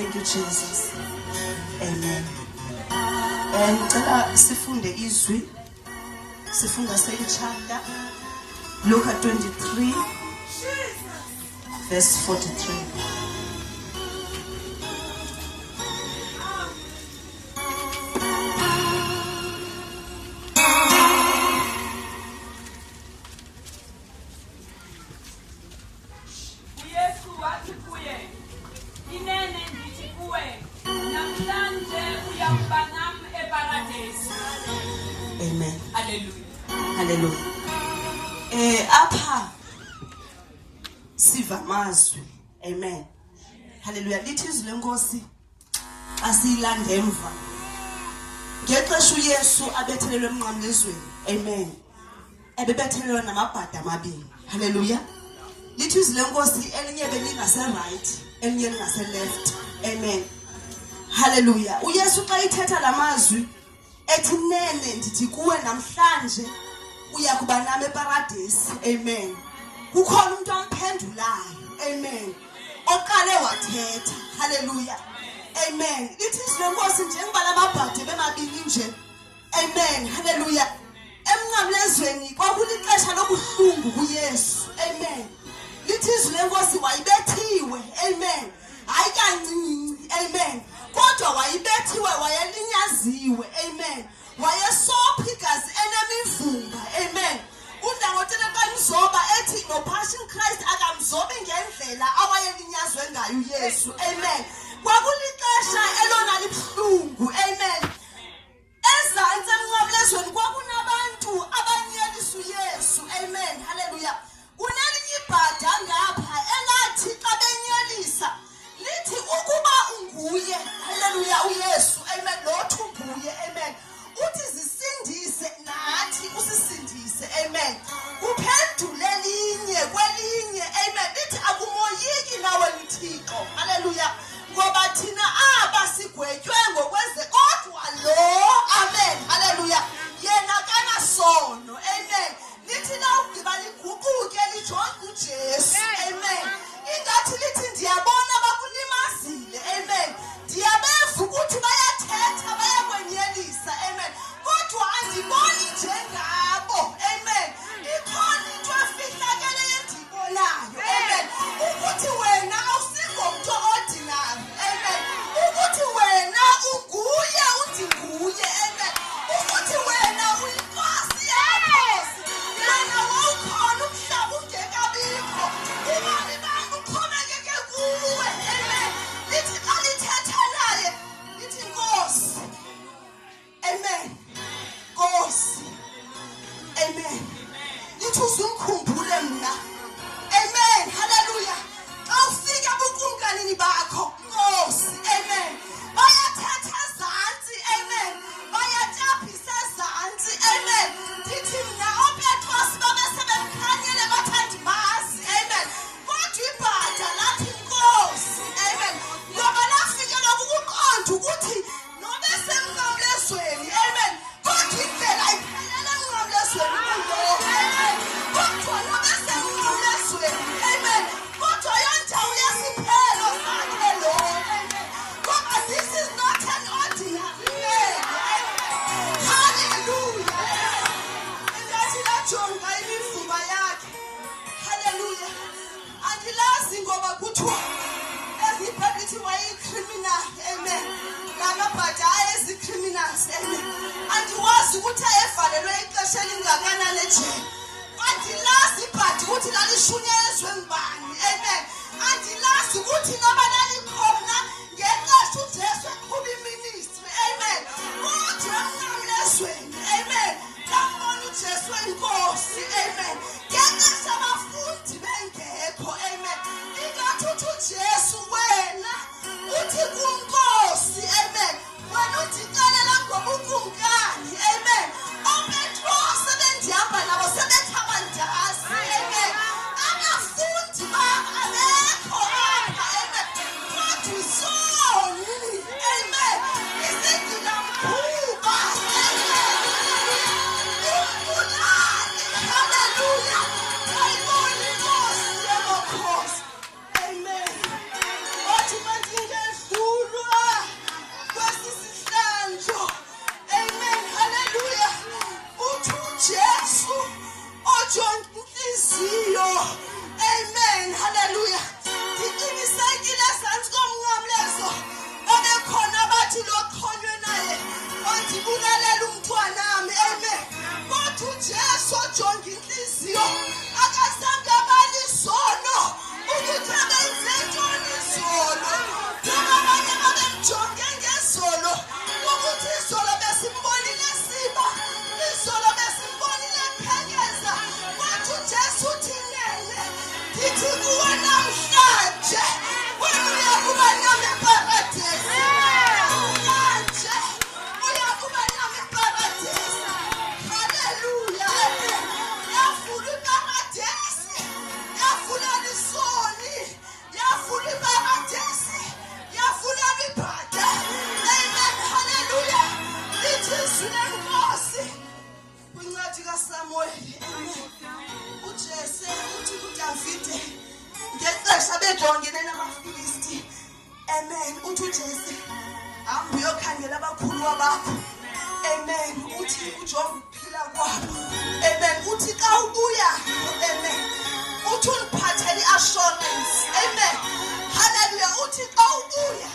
Thank you, Jesus. Amen. Ngicela sifunde izwi. Sifunda same chapter. Luke 23 verse 43. Amen. Hallelujah. Hallelujah. Apha siva mazwi. Amen. Hallelujah. Lithi izwi lenkosi asiyilande emva. Ngexesha uYesu abethelelwe emnqamlezweni. Amen. Ebebethelelwe namabhada amabini. Hallelujah. Lithi izwi lenkosi elinye belingase right, elinye lingase left. Amen. Hallelujah. uYesu xa ithetha lamazwi ethi nene ndithi kuwe namhlanje uya kuba nami eparadise. Amen. Kukhona umuntu amphendulayo. Amen. Oqale wathetha. Hallelujah. Amen. Lithi izwi lenkosi njengoba lamabhadi bemabini nje. Amen. Hallelujah. Emnqamlezweni kwakulixesha lobuhlungu kuYesu. Amen. Lithi izwi lenkosi wayibethiwe. Amen. Hayi kancinci. Amen. Kodwa wayibethiwe wayelinyaziwe. Amen. Wayesopha igazi enemivumba. Amen. Udangotele kanzoba ethi no passion Christ akamzobi ngendlela awayelinyazwe ngayo uYesu. Amen. Kwakulixesha elona libuhlungu. Amen. Ezantsi emnqamlezweni kwakunabantu abanyelisa uYesu. Amen. Hallelujah. Kunelinye ibhada ngapha elathi xa benyelisa lithi ukuba unguye. Hallelujah. uYesu. Amen. Lothu unguye. Amen. Uthi zisindise nathi usisindise. Amen. Kuphendule linye kwelinye. Amen. Lithi akumoyiki nawe Mthixo. Hallelujah. Ngoba thina aba sigwetywe ngokweze kodwa lo. Amen. Hallelujah. Yena kana sono. Amen. Lithi na ugqiba liguquke lijonge uJesu. Amen. Ingathi lithi ndiyabona bakulimazile. Amen. Ndiyabeva ukuthi bayathetha bayakwenyelisa. Amen. Kodwa andiboni njengabo. Amen. Ikhona into efihlakele endibonayo. Amen. Ukuthi wena awusingomntu ordinary. Amen. Ukuthi wena unguye undinguye. Amen. Ukuthi wena uyinkosi yamakhosi. Yena wawukhona umhlaba ungekabikho. Ubani bami uxhomekeke kuwe. Amen. Lithi xa lithetha naye lithi Nkosi. Amen. Nkosi. Amen. Lithi uzumkhumbule mna. Amen. Hallelujah. Xa ufika bukumkanini bakho Nkosi. Amen. Bayathetha ezantsi. Amen. Bayataphisa ezantsi. Amen. Ndithi mna oPetros babesebemkhanyele bathi andimazi. Amen. Kodwa ibhada lathi Nkosi. Amen. Ngoba lafikelwa kukuqonda ukuthi nobe semnqamlezweni. Amen. Kodwa indlela iphelela emnqamlezweni kulo. Amen. Kodwa nobe semnqamlezweni. Amen. Kodwa yondawo yesiphelo sakhe lo. Amen. Ngoba this is not an ordinary man. Hallelujah. Engathi lajonga imivumba yakhe. Hallelujah. Andilazi ngoba kuthiwa ezibhebhithi wayeyi-criminal. Amen. Ngamabhada ayezi-criminals. Amen. Andiwazi ukuthi ayevalelwe ixesha elingakanani ejele. Andilazi ibhadi ukuthi lalishunyezwe ngubani. Amen. Andilazi ukuthi noba lalikhona ngexesha uJesu eqhuba iministry. Amen. Kodwa emnqamlezweni. Amen. Ngambona uJesu eyinkosi. Amen. Ngexesha abafundi bengekho. Amen. Ingathi uthi uJesu wena uthi kunkosi. Amen. Wena undixelela ngoba ukumkani. Amen. oPetros ebendihamba nabo sebethabandazi. Amen. Abafundi abekho apha. Amen. Kodwa ejongene namafilisti. Amen. Uthi uJese hamba uyokhangela abakhuluwa bakho. Amen. Uthi ujonge ukuphila kwabo. Amen. Uthi xa ubuya. Amen. Uthi uniphathele assurance. Amen. Hallelujah. Uthi xa ubuya